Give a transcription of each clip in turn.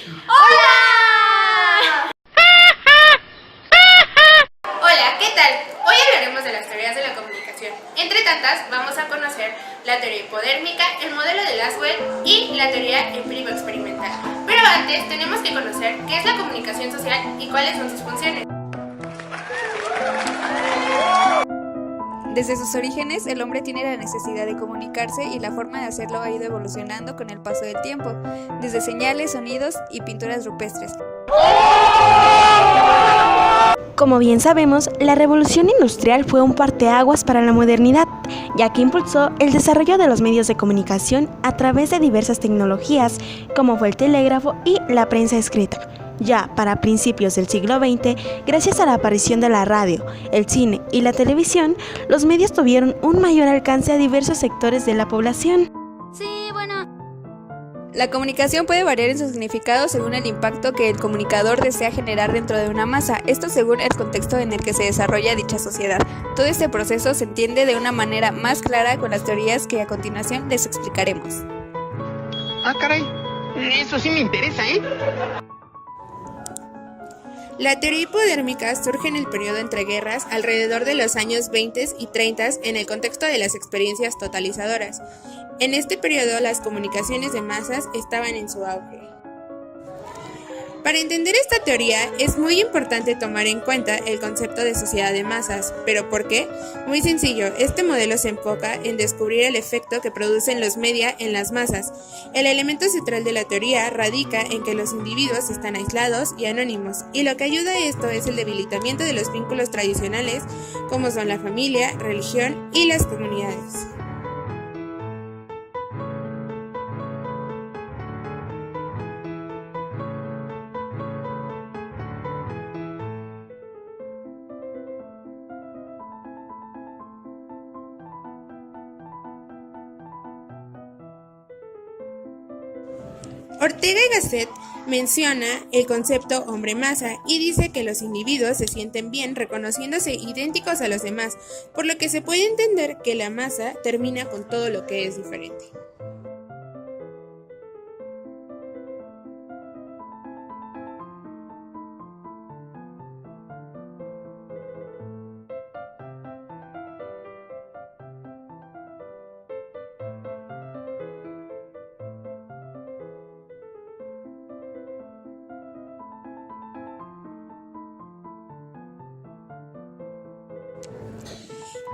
¡Hola! Hola, ¿qué tal? Hoy hablaremos de las teorías de la comunicación. Entre tantas, vamos a conocer la teoría hipodérmica, el modelo de Laswell y la teoría empírico-experimental. Pero antes tenemos que conocer qué es la comunicación social y cuáles son sus funciones. Desde sus orígenes, el hombre tiene la necesidad de comunicarse y la forma de hacerlo ha ido evolucionando con el paso del tiempo, desde señales, sonidos y pinturas rupestres. Como bien sabemos, la revolución industrial fue un parteaguas para la modernidad, ya que impulsó el desarrollo de los medios de comunicación a través de diversas tecnologías, como fue el telégrafo y la prensa escrita. Ya para principios del siglo XX, gracias a la aparición de la radio, el cine y la televisión, los medios tuvieron un mayor alcance a diversos sectores de la población. La comunicación puede variar en su significado según el impacto que el comunicador desea generar dentro de una masa, esto según el contexto en el que se desarrolla dicha sociedad. Todo este proceso se entiende de una manera más clara con las teorías que a continuación les explicaremos. Ah, caray, eso sí me interesa, ¿eh? La teoría hipodérmica surge en el periodo entre guerras, alrededor de los años 20 y 30, en el contexto de las experiencias totalizadoras. En este periodo, las comunicaciones de masas estaban en su auge. Para entender esta teoría, es muy importante tomar en cuenta el concepto de sociedad de masas. ¿Pero por qué? Muy sencillo, este modelo se enfoca en descubrir el efecto que producen los media en las masas. El elemento central de la teoría radica en que los individuos están aislados y anónimos, y lo que ayuda a esto es el debilitamiento de los vínculos tradicionales, como son la familia, religión y las comunidades. Ortega y Gasset menciona el concepto hombre-masa y dice que los individuos se sienten bien reconociéndose idénticos a los demás, por lo que se puede entender que la masa termina con todo lo que es diferente.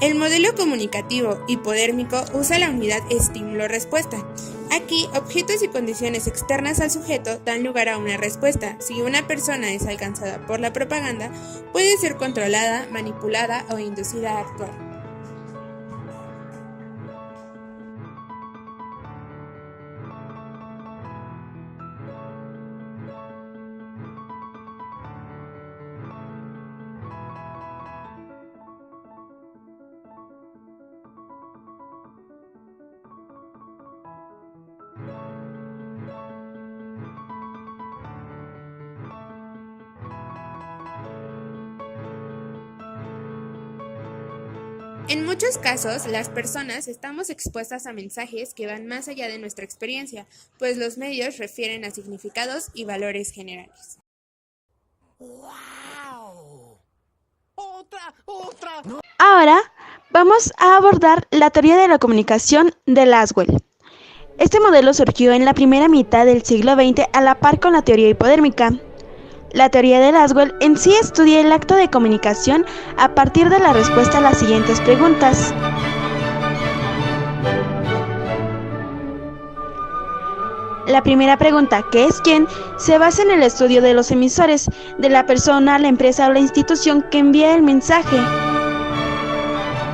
El modelo comunicativo hipodérmico usa la unidad estímulo-respuesta. Aquí, objetos y condiciones externas al sujeto dan lugar a una respuesta. Si una persona es alcanzada por la propaganda, puede ser controlada, manipulada o inducida a actuar. En muchos casos, las personas estamos expuestas a mensajes que van más allá de nuestra experiencia, pues los medios refieren a significados y valores generales. ¡Wow! ¡Otra! Ahora vamos a abordar la teoría de la comunicación de Laswell. Este modelo surgió en la primera mitad del siglo XX a la par con la teoría hipodérmica. La teoría de Laswell en sí estudia el acto de comunicación a partir de la respuesta a las siguientes preguntas. La primera pregunta, ¿qué es quién?, se basa en el estudio de los emisores, de la persona, la empresa o la institución que envía el mensaje.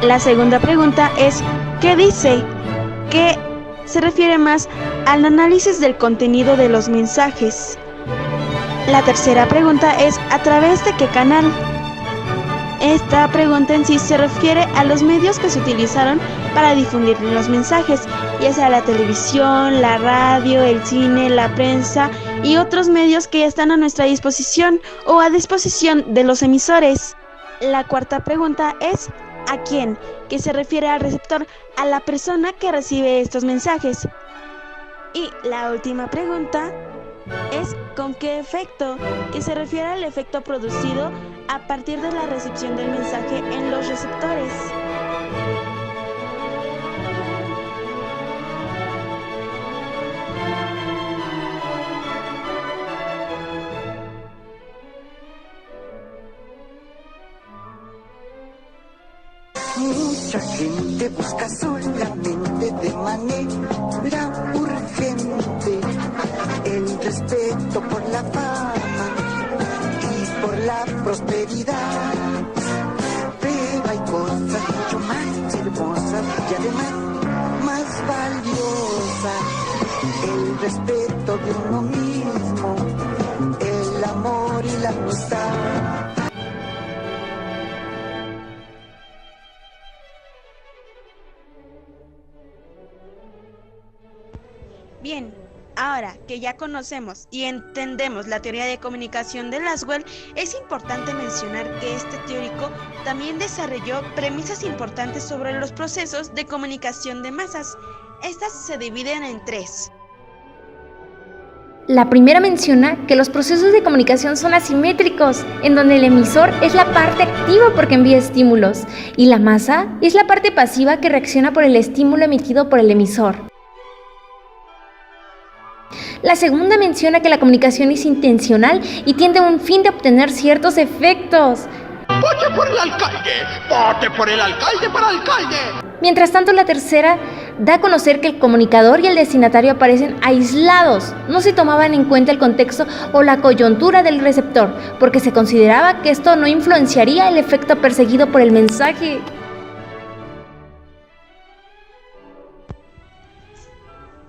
La segunda pregunta es, ¿qué dice?, que se refiere más al análisis del contenido de los mensajes. La tercera pregunta es ¿a través de qué canal? Esta pregunta en sí se refiere a los medios que se utilizaron para difundir los mensajes, ya sea la televisión, la radio, el cine, la prensa y otros medios que están a nuestra disposición o a disposición de los emisores. La cuarta pregunta es ¿a quién?, que se refiere al receptor, a la persona que recibe estos mensajes. Y la última pregunta es ¿con qué efecto?, que se refiere al efecto producido a partir de la recepción del mensaje en los receptores. Mucha gente busca solamente de manera urgente el respeto por la fama y por la prosperidad. Pero hay cosas mucho más hermosas y además más valiosas: el respeto de uno mismo, el amor y la amistad. Bien, ahora que ya conocemos y entendemos la teoría de comunicación de Laswell, es importante mencionar que este teórico también desarrolló premisas importantes sobre los procesos de comunicación de masas. Estas se dividen en tres. La primera menciona que los procesos de comunicación son asimétricos, en donde el emisor es la parte activa porque envía estímulos, y la masa es la parte pasiva que reacciona por el estímulo emitido por el emisor. La segunda menciona que la comunicación es intencional y tiende a un fin de obtener ciertos efectos. ¡Vote por el alcalde! ¡Vote por el alcalde para alcalde! Mientras tanto, la tercera da a conocer que el comunicador y el destinatario aparecen aislados. No se tomaban en cuenta el contexto o la coyuntura del receptor, porque se consideraba que esto no influenciaría el efecto perseguido por el mensaje.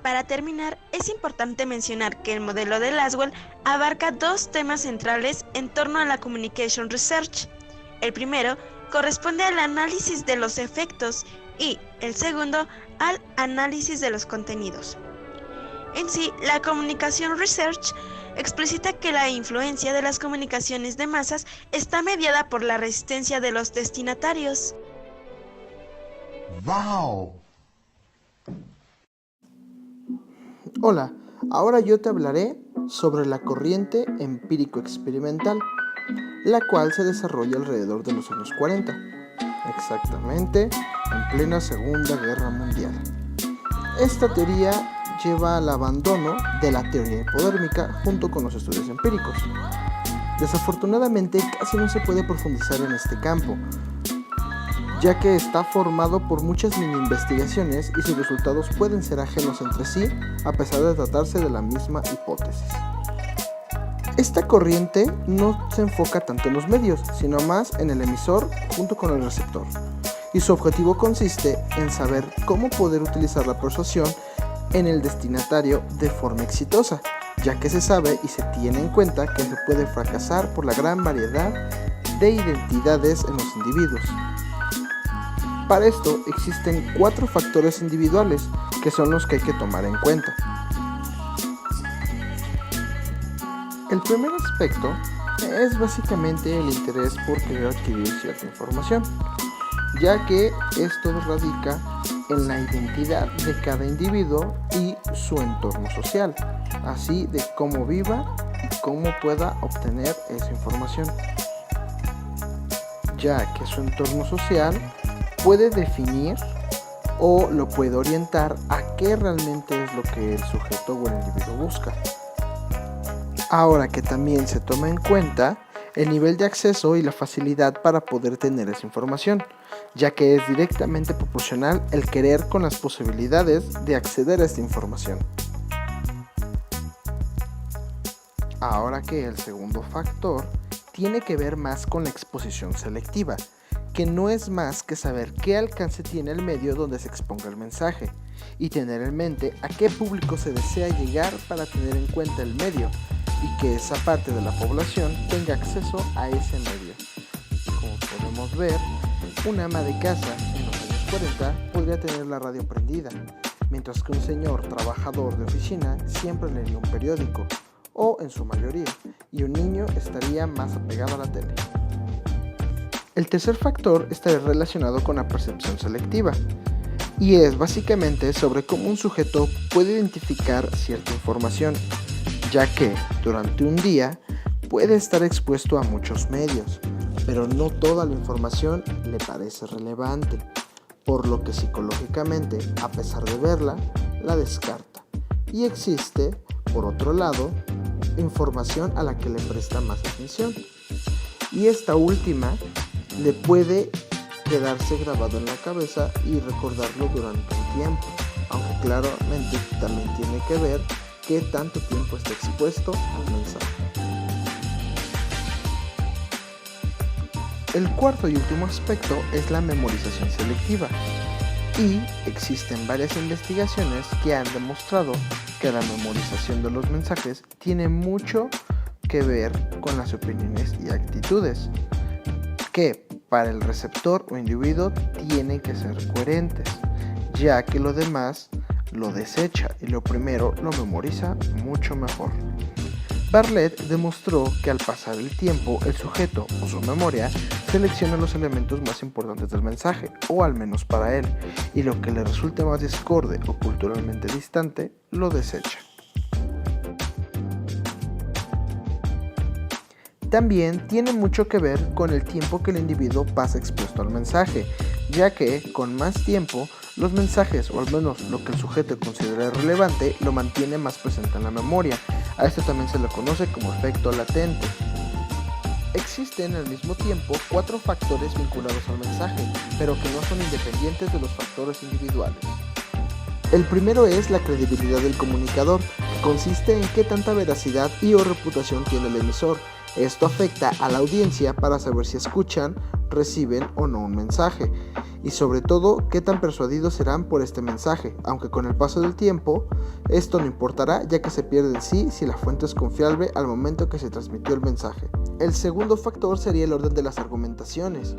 Para terminar, es importante mencionar que el modelo de Laswell abarca dos temas centrales en torno a la Communication Research. El primero corresponde al análisis de los efectos y el segundo al análisis de los contenidos. En sí, la Communication Research explicita que la influencia de las comunicaciones de masas está mediada por la resistencia de los destinatarios. ¡Wow! Hola, ahora yo te hablaré sobre la corriente empírico-experimental, la cual se desarrolla alrededor de los años 40, exactamente en plena Segunda Guerra Mundial. Esta teoría lleva al abandono de la teoría hipodérmica junto con los estudios empíricos. Desafortunadamente, casi no se puede profundizar en este campo, ya que está formado por muchas mini investigaciones y sus resultados pueden ser ajenos entre sí a pesar de tratarse de la misma hipótesis. Esta corriente no se enfoca tanto en los medios, sino más en el emisor junto con el receptor, y su objetivo consiste en saber cómo poder utilizar la persuasión en el destinatario de forma exitosa, ya que se sabe y se tiene en cuenta que se puede fracasar por la gran variedad de identidades en los individuos. Para esto existen 4 factores individuales que son los que hay que tomar en cuenta. El primer aspecto es básicamente el interés por querer adquirir cierta información, ya que esto radica en la identidad de cada individuo y su entorno social, así de cómo viva y cómo pueda obtener esa información, ya que su entorno social puede definir o lo puede orientar a qué realmente es lo que el sujeto o el individuo busca. Ahora que también se toma en cuenta el nivel de acceso y la facilidad para poder tener esa información, ya que es directamente proporcional el querer con las posibilidades de acceder a esta información. Ahora que el segundo factor tiene que ver más con la exposición selectiva, que no es más que saber qué alcance tiene el medio donde se exponga el mensaje y tener en mente a qué público se desea llegar para tener en cuenta el medio y que esa parte de la población tenga acceso a ese medio. Como podemos ver, una ama de casa en los años 40 podría tener la radio prendida, mientras que un señor trabajador de oficina siempre leería un periódico, o en su mayoría, y un niño estaría más apegado a la tele. El tercer factor está relacionado con la percepción selectiva, y es básicamente sobre cómo un sujeto puede identificar cierta información, ya que durante un día puede estar expuesto a muchos medios, pero no toda la información le parece relevante, por lo que psicológicamente, a pesar de verla, la descarta. Y existe, por otro lado, información a la que le presta más atención. Y esta última le puede quedarse grabado en la cabeza y recordarlo durante un tiempo, aunque claramente también tiene que ver qué tanto tiempo está expuesto al mensaje. El cuarto y último aspecto es la memorización selectiva, y existen varias investigaciones que han demostrado que la memorización de los mensajes tiene mucho que ver con las opiniones y actitudes, que para el receptor o individuo tienen que ser coherentes, ya que lo demás lo desecha y lo primero lo memoriza mucho mejor. Bartlett demostró que al pasar el tiempo, el sujeto o su memoria selecciona los elementos más importantes del mensaje, o al menos para él, y lo que le resulte más discorde o culturalmente distante, lo desecha. También tiene mucho que ver con el tiempo que el individuo pasa expuesto al mensaje, ya que con más tiempo los mensajes, o al menos lo que el sujeto considera relevante, lo mantiene más presente en la memoria. A esto también se le conoce como efecto latente. Existen al mismo tiempo 4 factores vinculados al mensaje, pero que no son independientes de los factores individuales. El primero es la credibilidad del comunicador, que consiste en qué tanta veracidad y o reputación tiene el emisor. Esto afecta a la audiencia para saber si escuchan, reciben o no un mensaje, y sobre todo qué tan persuadidos serán por este mensaje, aunque con el paso del tiempo esto no importará, ya que se pierde en sí si la fuente es confiable al momento que se transmitió el mensaje. El segundo factor sería el orden de las argumentaciones.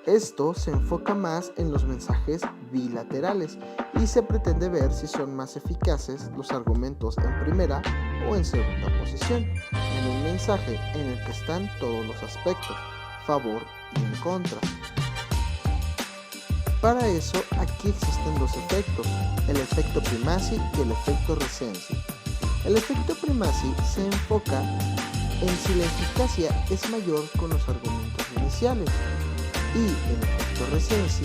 Esto se enfoca más en los mensajes bilaterales y se pretende ver si son más eficaces los argumentos en primera o en segunda posición, en un mensaje en el que están todos los aspectos, favor y en contra. Para eso, aquí existen 2 efectos, el efecto primacy y el efecto recency. El efecto primacy se enfoca en si la eficacia es mayor con los argumentos iniciales, y el efecto recency,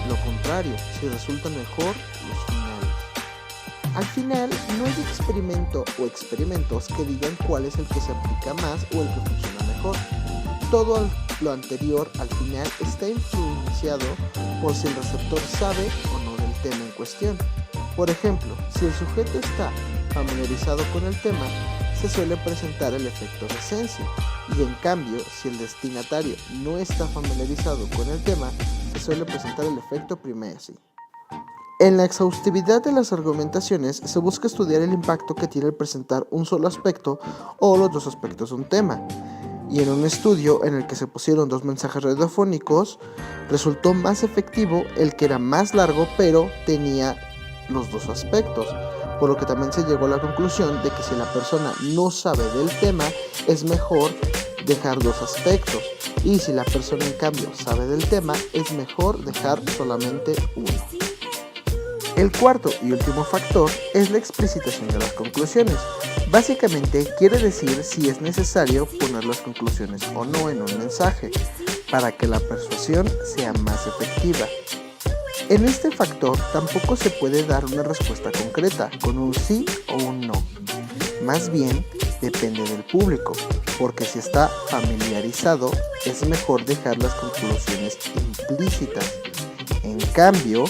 lo contrario, si resultan mejor los finales. Al final, no hay experimento o experimentos que digan cuál es el que se aplica más o el que funciona mejor. Todo lo anterior al final está influenciado por si el receptor sabe o no del tema en cuestión. Por ejemplo, si el sujeto está familiarizado con el tema, se suele presentar el efecto recency, y en cambio, si el destinatario no está familiarizado con el tema, se suele presentar el efecto primacy. En la exhaustividad de las argumentaciones se busca estudiar el impacto que tiene el presentar un solo aspecto o los 2 aspectos de un tema. Y en un estudio en el que se pusieron 2 mensajes radiofónicos, resultó más efectivo el que era más largo pero tenía los 2 aspectos, por lo que también se llegó a la conclusión de que si la persona no sabe del tema, es mejor dejar 2 aspectos, y si la persona en cambio sabe del tema, es mejor dejar solamente uno. El cuarto y último factor es la explicitación de las conclusiones. Básicamente quiere decir si es necesario poner las conclusiones o no en un mensaje para que la persuasión sea más efectiva. En este factor tampoco se puede dar una respuesta concreta con un sí o un no. Más bien depende del público, porque si está familiarizado es mejor dejar las conclusiones implícitas. En cambio,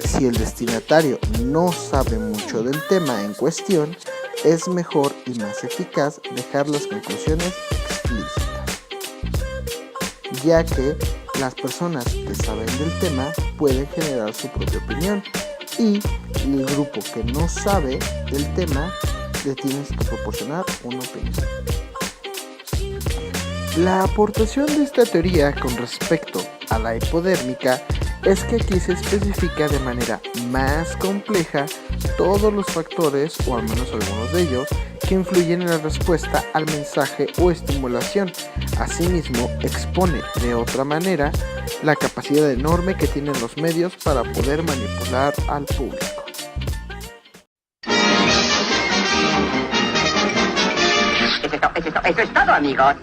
si el destinatario no sabe mucho del tema en cuestión, es mejor y más eficaz dejar las conclusiones explícitas, ya que las personas que saben del tema pueden generar su propia opinión, y el grupo que no sabe del tema le tienes que proporcionar una opinión. La aportación de esta teoría con respecto a la hipodérmica es que aquí se especifica de manera más compleja todos los factores, o al menos algunos de ellos, que influyen en la respuesta al mensaje o estimulación. Asimismo, expone de otra manera la capacidad enorme que tienen los medios para poder manipular al público. eso es todo, amigos.